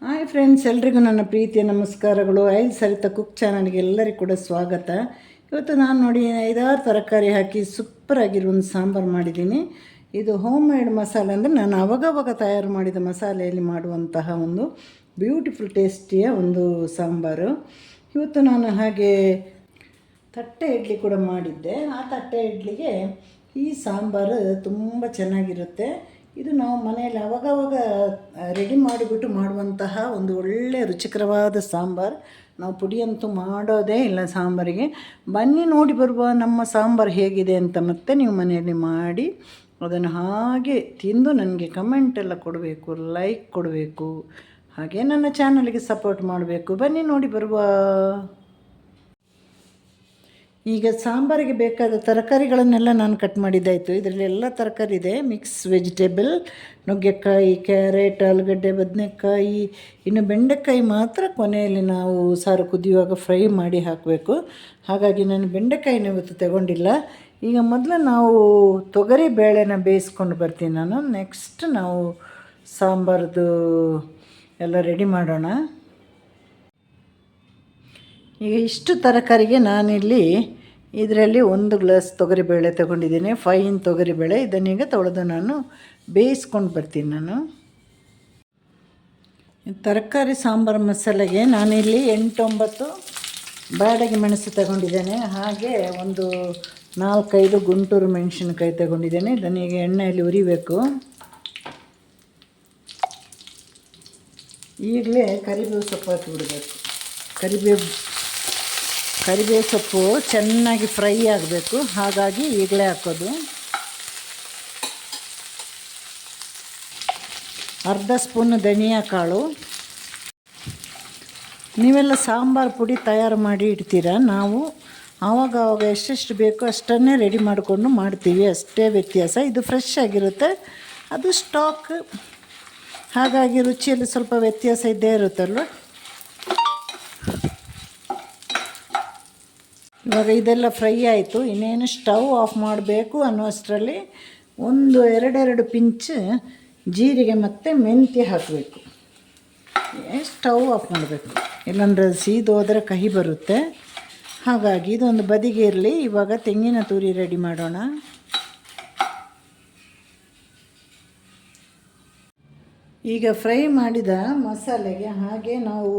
Hi friends, ಎಲ್ರಿಗೂ ನನ್ನ ಪ್ರೀತಿಯ ನಮಸ್ಕಾರಗಳು. ಐಲ್ ಸರಿತ ಕುಕ್ ಚಾನಲ್ಗೆ ಎಲ್ಲರಿಗೂ ಕೂಡ ಸ್ವಾಗತ. ಇವತ್ತು ನಾನು ನೋಡಿ 5-6 ತರಕಾರಿ ಹಾಕಿ ಸೂಪರಾಗಿರೋ ಒಂದು ಸಾಂಬಾರು ಮಾಡಿದ್ದೀನಿ. ಇದು ಹೋಮ್ ಮೇಡ್ ಮಸಾಲೆ ಅಂದರೆ ನಾನು ಅವಾಗವಾಗ ತಯಾರು ಮಾಡಿದ ಮಸಾಲೆಯಲ್ಲಿ ಮಾಡುವಂತಹ ಒಂದು ಬ್ಯೂಟಿಫುಲ್ ಟೇಸ್ಟಿಯ ಒಂದು ಸಾಂಬಾರು. ಇವತ್ತು ನಾನು ಹಾಗೆ ತಟ್ಟೆ ಇಡ್ಲಿ ಕೂಡ ಮಾಡಿದ್ದೆ. ಆ ತಟ್ಟೆ ಇಡ್ಲಿಗೆ ಈ ಸಾಂಬಾರು ತುಂಬ ಚೆನ್ನಾಗಿರುತ್ತೆ. ಇದು ನಾವು ಮನೆಯಲ್ಲಿ ಅವಾಗವಾಗ ರೆಡಿ ಮಾಡಿಬಿಟ್ಟು ಮಾಡುವಂತಹ ಒಂದು ಒಳ್ಳೆಯ ರುಚಿಕರವಾದ ಸಾಂಬಾರು. ನಾವು ಪುಡಿಯಂತೂ ಮಾಡೋದೇ ಇಲ್ಲ ಸಾಂಬಾರಿಗೆ. ಬನ್ನಿ ನೋಡಿ ಬರುವ ನಮ್ಮ ಸಾಂಬಾರು ಹೇಗಿದೆ ಅಂತ. ಮತ್ತೆ ನೀವು ಮನೆಯಲ್ಲಿ ಮಾಡಿ ಅದನ್ನು ಹಾಗೆ ತಿಂದು ನನಗೆ ಕಮೆಂಟೆಲ್ಲ ಕೊಡಬೇಕು, ಲೈಕ್ ಕೊಡಬೇಕು, ಹಾಗೆ ನನ್ನ ಚಾನಲ್ಗೆ ಸಪೋರ್ಟ್ ಮಾಡಬೇಕು. ಬನ್ನಿ ನೋಡಿ ಬರುವ. ಈಗ ಸಾಂಬಾರಿಗೆ ಬೇಕಾದ ತರಕಾರಿಗಳನ್ನೆಲ್ಲ ನಾನು ಕಟ್ ಮಾಡಿದ್ದಾಯಿತು. ಇದರಲ್ಲಿ ಎಲ್ಲ ತರಕಾರಿ ಇದೆ, ಮಿಕ್ಸ್ ವೆಜಿಟೇಬಲ್, ನುಗ್ಗೆಕಾಯಿ, ಕ್ಯಾರೆಟ್, ಆಲೂಗಡ್ಡೆ, ಬದನೆಕಾಯಿ, ಇನ್ನು ಬೆಂಡೆಕಾಯಿ ಮಾತ್ರ ಕೊನೆಯಲ್ಲಿ ನಾವು ಸಾರು ಕುದಿಯುವಾಗ ಫ್ರೈ ಮಾಡಿ ಹಾಕಬೇಕು. ಹಾಗಾಗಿ ನಾನು ಬೆಂಡೆಕಾಯಿನ ಇವತ್ತು ತಗೊಂಡಿಲ್ಲ. ಈಗ ಮೊದಲು ನಾವು ತೊಗರಿ ಬೇಳೆನ ಬೇಯಿಸ್ಕೊಂಡು ಬರ್ತೀನಿ ನಾನು. ನೆಕ್ಸ್ಟ್ ನಾವು ಸಾಂಬಾರ್ದು ಎಲ್ಲ ರೆಡಿ ಮಾಡೋಣ. ಈಗ ಇಷ್ಟು ತರಕಾರಿಗೆ ನಾನಿಲ್ಲಿ ಇದರಲ್ಲಿ 1 ಗ್ಲಾಸ್ ತೊಗರಿಬೇಳೆ ತೊಗೊಂಡಿದ್ದೀನಿ, ಫೈನ್ ತೊಗರಿಬೇಳೆ. ಇದನ್ನೀಗ ತೊಳೆದು ನಾನು ಬೇಯಿಸ್ಕೊಂಡು ಬರ್ತೀನಿ. ನಾನು ತರಕಾರಿ ಸಾಂಬಾರು ಮಸಾಲೆಗೆ ನಾನಿಲ್ಲಿ 8-9 ಬಾಡಿಗೆ ಮೆಣಸು ತಗೊಂಡಿದ್ದೇನೆ. ಹಾಗೆ ಒಂದು 4-5 ಗುಂಟೂರು ಮೆಣಸಿನಕಾಯಿ ತಗೊಂಡಿದ್ದೇನೆ. ಇದನ್ನೀಗ ಎಣ್ಣೆಯಲ್ಲಿ ಉರಿಬೇಕು. ಈಗಲೇ ಕರಿಬೇವು ಸೊಪ್ಪು ಹಾಕಿಬಿಡಬೇಕು. ಕರಿಬೇವು ಸೊಪ್ಪು ಚೆನ್ನಾಗಿ ಫ್ರೈ ಆಗಬೇಕು, ಹಾಗಾಗಿ ಈಗಲೇ ಹಾಕೋದು. ಅರ್ಧ ಸ್ಪೂನ್ ಧನಿಯಾ ಕಾಳು. ನೀವೆಲ್ಲ ಸಾಂಬಾರು ಪುಡಿ ತಯಾರು ಮಾಡಿ ಇಡ್ತೀರ. ನಾವು ಆವಾಗ ಎಷ್ಟೆಷ್ಟು ಬೇಕೋ ಅಷ್ಟನ್ನೇ ರೆಡಿ ಮಾಡಿಕೊಂಡು ಮಾಡ್ತೀವಿ, ಅಷ್ಟೇ ವ್ಯತ್ಯಾಸ. ಇದು ಫ್ರೆಶ್ ಆಗಿರುತ್ತೆ, ಅದು ಸ್ಟಾಕ್, ಹಾಗಾಗಿ ರುಚಿಯಲ್ಲಿ ಸ್ವಲ್ಪ ವ್ಯತ್ಯಾಸ ಇದ್ದೇ ಇರುತ್ತಲ್ವ. ಇವಾಗ ಇದೆಲ್ಲ ಫ್ರೈ ಆಯಿತು. ಇನ್ನೇನು ಸ್ಟವ್ ಆಫ್ ಮಾಡಬೇಕು ಅನ್ನೋಷ್ಟರಲ್ಲಿ 1-2 ಪಿಂಚ್ ಜೀರಿಗೆ ಮತ್ತು ಮೆಂತ್ಯ ಹಾಕಬೇಕು. ಸ್ಟವ್ ಆಫ್ ಮಾಡಬೇಕು, ಇಲ್ಲಾಂದರೆ ಸೀದೋದ್ರೆ ಕಹಿ ಬರುತ್ತೆ. ಹಾಗಾಗಿ ಇದೊಂದು ಬದಿಗೆ ಇರಲಿ. ಇವಾಗ ತೆಂಗಿನ ತುರಿ ರೆಡಿ ಮಾಡೋಣ. ಈಗ ಫ್ರೈ ಮಾಡಿದ ಮಸಾಲೆಗೆ ಹಾಗೆ ನಾವು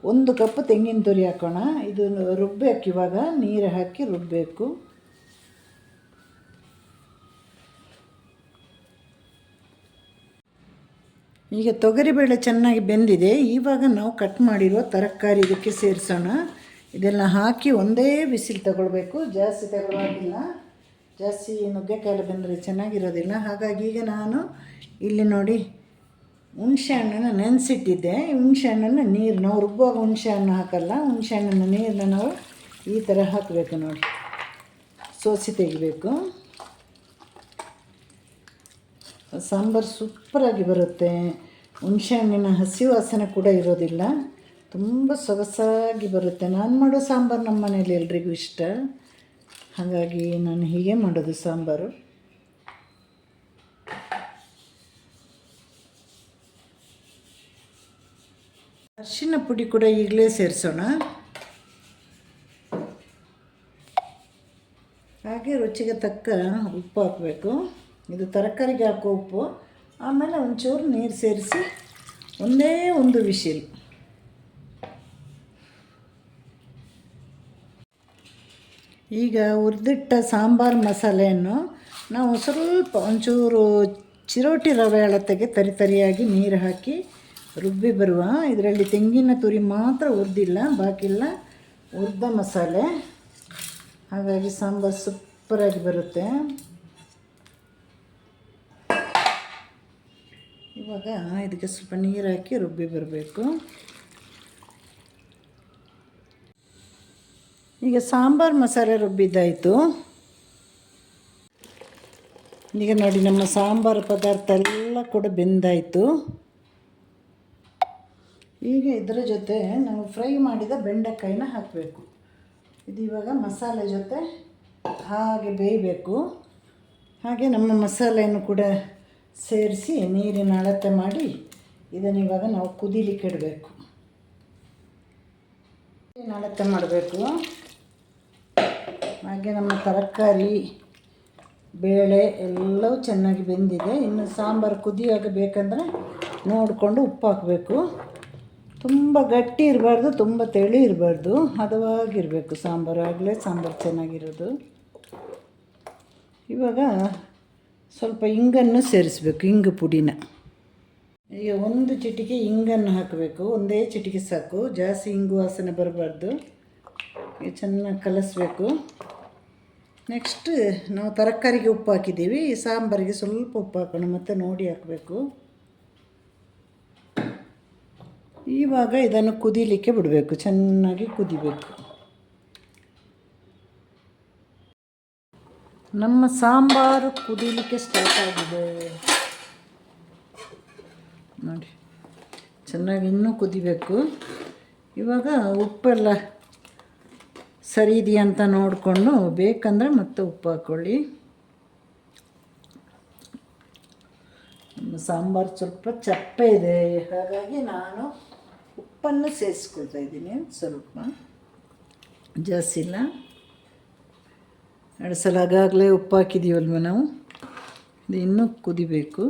1 ಕಪ್ ತೆಂಗಿನ ತುರಿ ಹಾಕೋಣ. ಇದು ರುಬ್ಬಬೇಕು. ಇವಾಗ ನೀರು ಹಾಕಿ ರುಬ್ಬಬೇಕು. ಈಗ ತೊಗರಿಬೇಳೆ ಚೆನ್ನಾಗಿ ಬೆಂದಿದೆ. ಇವಾಗ ನಾವು ಕಟ್ ಮಾಡಿರೋ ತರಕಾರಿ ಇದಕ್ಕೆ ಸೇರಿಸೋಣ. ಇದೆಲ್ಲ ಹಾಕಿ ಒಂದೇ ಬಿಸಿಲು ತಗೊಳ್ಬೇಕು, ಜಾಸ್ತಿ ತಗೊಳ್ಳೋದಿಲ್ಲ. ಜಾಸ್ತಿ ನುಗ್ಗೆಕಾಯಿ ಬೆಂದರೆ ಚೆನ್ನಾಗಿರೋದಿಲ್ಲ. ಹಾಗಾಗಿ ಈಗ ನಾನು ಇಲ್ಲಿ ನೋಡಿ ಹುಣಸೆ ಹಣ್ಣನ್ನು ನೆನೆಸಿಟ್ಟಿದ್ದೆ. ಹುಣಸೆ ಹಣ್ಣನ್ನು ನೀರು, ನಾವು ರುಬ್ಬುವಾಗ ಹುಣಸೆ ಹಣ್ಣು ಹಾಕಲ್ಲ, ಹುಣಸೆ ಹಣ್ಣನ್ನು ನೀರನ್ನ ನಾವು ಈ ಥರ ಹಾಕಬೇಕು ನೋಡಿ, ಸೋಸಿ ತೆಗಿಬೇಕು. ಸಾಂಬಾರು ಸೂಪರಾಗಿ ಬರುತ್ತೆ. ಹುಣಸೆ ಹಣ್ಣಿನ ಹಸಿ ವಾಸನೆ ಕೂಡ ಇರೋದಿಲ್ಲ, ತುಂಬ ಸೊಗಸಾಗಿ ಬರುತ್ತೆ. ನಾನು ಮಾಡೋ ಸಾಂಬಾರು ನಮ್ಮ ಮನೇಲಿ ಎಲ್ರಿಗೂ ಇಷ್ಟ, ಹಾಗಾಗಿ ನಾನು ಹೀಗೆ ಮಾಡೋದು ಸಾಂಬಾರು. ಅರಿಶಿನ ಪುಡಿ ಕೂಡ ಈಗಲೇ ಸೇರಿಸೋಣ. ಹಾಗೆ ರುಚಿಗೆ ತಕ್ಕ ಉಪ್ಪು ಹಾಕಬೇಕು. ಇದು ತರಕಾರಿಗೆ ಹಾಕೋ ಉಪ್ಪು. ಆಮೇಲೆ ಒಂಚೂರು ನೀರು ಸೇರಿಸಿ ಒಂದೇ ಒಂದು ವಿಶಿಲ್. ಈಗ ಹುರಿದಿಟ್ಟ ಸಾಂಬಾರು ಮಸಾಲೆಯನ್ನು ನಾವು ಸ್ವಲ್ಪ ಒಂಚೂರು ಚಿರೋಟಿ ರವೆ ಅಳತೆಗೆ ತರಿಯಾಗಿ ನೀರು ಹಾಕಿ ರುಬ್ಬಿ ಬರುವ. ಇದರಲ್ಲಿ ತೆಂಗಿನ ತುರಿ ಮಾತ್ರ ಹುರಿದಿಲ್ಲ, ಬಾಕಿಲ್ಲ ಹುರಿದ ಮಸಾಲೆ. ಹಾಗಾಗಿ ಸಾಂಬಾರು ಸೂಪರಾಗಿ ಬರುತ್ತೆ. ಇವಾಗ ಇದಕ್ಕೆ ಸ್ವಲ್ಪ ನೀರು ಹಾಕಿ ರುಬ್ಬಿ ಬರಬೇಕು. ಈಗ ಸಾಂಬಾರು ಮಸಾಲೆ ರುಬ್ಬಿದ್ದಾಯಿತು. ಈಗ ನೋಡಿ ನಮ್ಮ ಸಾಂಬಾರು ಪದಾರ್ಥ ಎಲ್ಲ ಕೂಡ ಬೆಂದಾಯಿತು. ಈಗ ಇದರ ಜೊತೆ ನಾವು ಫ್ರೈ ಮಾಡಿದ ಬೆಂಡೆಕಾಯಿನ ಹಾಕಬೇಕು. ಇದು ಇವಾಗ ಮಸಾಲೆ ಜೊತೆ ಹಾಗೆ ಬೇಯಬೇಕು. ಹಾಗೆ ನಮ್ಮ ಮಸಾಲೆಯನ್ನು ಕೂಡ ಸೇರಿಸಿ ನೀರಿನ ಅಳತೆ ಮಾಡಿ ಇದನ್ನು ಇವಾಗ ನಾವು ಕುದೀಲಿಕ್ಕೆ ಇಡಬೇಕು. ಅಳತೆ ಮಾಡಬೇಕು. ಹಾಗೆ ನಮ್ಮ ತರಕಾರಿ ಬೇಳೆ ಎಲ್ಲವೂ ಚೆನ್ನಾಗಿ ಬೆಂದಿದೆ. ಇನ್ನು ಸಾಂಬಾರು ಕುದಿಯಾಗ ಬೇಕಂದರೆ ನೋಡಿಕೊಂಡು ಉಪ್ಪು ಹಾಕಬೇಕು. ತುಂಬ ಗಟ್ಟಿ ಇರಬಾರ್ದು, ತುಂಬ ತೆಳು ಇರಬಾರ್ದು, ಹದವಾಗಿರಬೇಕು ಸಾಂಬಾರು. ಆಗಲೇ ಸಾಂಬಾರು ಚೆನ್ನಾಗಿರೋದು. ಇವಾಗ ಸ್ವಲ್ಪ ಹಿಂಗನ್ನು ಸೇರಿಸ್ಬೇಕು, ಹಿಂಗು ಪುಡಿನ. ಈಗ 1 ಚಿಟಿಕೆ ಹಿಂಗನ್ನು ಹಾಕಬೇಕು. ಒಂದೇ ಚಿಟಿಕೆ ಸಾಕು, ಜಾಸ್ತಿ ಹಿಂಗು ವಾಸನೆ ಬರಬಾರ್ದು. ಈಗ ಚೆನ್ನಾಗಿ ಕಲಿಸ್ಬೇಕು. ನೆಕ್ಸ್ಟ್ ನಾವು ತರಕಾರಿಗೆ ಉಪ್ಪು ಹಾಕಿದ್ದೀವಿ. ಈ ಸಾಂಬಾರಿಗೆ ಸ್ವಲ್ಪ ಉಪ್ಪು ಹಾಕೋಣ, ಮತ್ತು ನೋಡಿ ಹಾಕಬೇಕು. ಇವಾಗ ಇದನ್ನು ಕುದೀಲಿಕ್ಕೆ ಬಿಡಬೇಕು, ಚೆನ್ನಾಗಿ ಕುದಿಬೇಕು. ನಮ್ಮ ಸಾಂಬಾರು ಕುದೀಲಿಕ್ಕೆ ಸ್ಟಾರ್ಟ್ ಆಗಿದೆ ನೋಡಿ. ಚೆನ್ನಾಗಿ ಇನ್ನೂ ಕುದಿಬೇಕು. ಇವಾಗ ಉಪ್ಪೆಲ್ಲ ಸರಿ ಇದೆಯಾ ಅಂತ ನೋಡಿಕೊಂಡು ಬೇಕಂದರೆ ಮತ್ತೆ ಉಪ್ಪು ಹಾಕ್ಕೊಳ್ಳಿ. ಸಾಂಬಾರು ಸ್ವಲ್ಪ ಚಪ್ಪೆ ಇದೆ, ಹಾಗಾಗಿ ನಾನು ಉಪ್ಪನ್ನು ಸೇರಿಸ್ಕೊಳ್ತಾ ಇದ್ದೀನಿ. ಸ್ವಲ್ಪ ಜಾಸ್ತಿ ಇಲ್ಲ. 2 ಸಲ ಆಗಾಗಲೇ ಉಪ್ಪು ಹಾಕಿದ್ದೀವಲ್ವ ನಾವು. ಇದು ಇನ್ನೂ ಕುದಿಬೇಕು.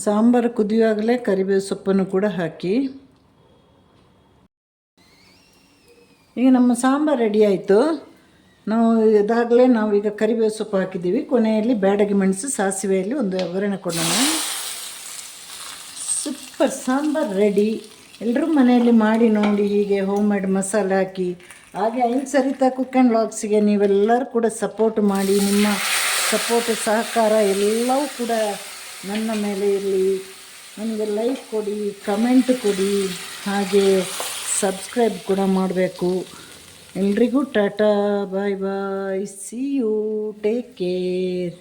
ಸಾಂಬಾರು ಕುದಿಯುವಾಗಲೇ ಕರಿಬೇವು ಸೊಪ್ಪನ್ನು ಕೂಡ ಹಾಕಿ. ಈಗ ನಮ್ಮ ಸಾಂಬಾರು ರೆಡಿ ಆಯಿತು. ಇದಾಗಲೇ ನಾವೀಗ ಕರಿಬೇವು ಸೊಪ್ಪು ಹಾಕಿದ್ದೀವಿ. ಕೊನೆಯಲ್ಲಿ ಬ್ಯಾಡಗಿ ಮೆಣಸು, ಸಾಸಿವೆಯಲ್ಲಿ ಒಂದು ಒಗ್ಗರಣೆ ಕೊಡೋಣ. Super sambar ready. ಎಲ್ಲರೂ ಮನೆಯಲ್ಲಿ ಮಾಡಿ ನೋಡಿ, ಹೀಗೆ ಹೋಮ್ ಮೇಡ್ ಮಸಾಲೆ ಹಾಕಿ. ಹಾಗೆ ಐದು ಸರಿತಾ ಕುಕ್ ಆ್ಯಂಡ್ ವ್ಲಾಗ್ಸಿಗೆ ನೀವೆಲ್ಲರೂ ಕೂಡ ಸಪೋರ್ಟ್ ಮಾಡಿ. ನಿಮ್ಮ ಸಪೋರ್ಟ್ ಸಹಕಾರ ಎಲ್ಲವೂ ಕೂಡ ನನ್ನ ಮೇಲೆ ಇರಲಿ. ನನಗೆ ಲೈಕ್ ಕೊಡಿ, ಕಮೆಂಟ್ ಕೊಡಿ, ಹಾಗೆ ಸಬ್ಸ್ಕ್ರೈಬ್ ಕೂಡ ಮಾಡಬೇಕು. ಎಲ್ರಿಗೂ ಟಾಟಾ, ಬಾಯ್ ಬಾಯ್, ಸಿ ಯು, ಟೇಕ್ ಕೇರ್.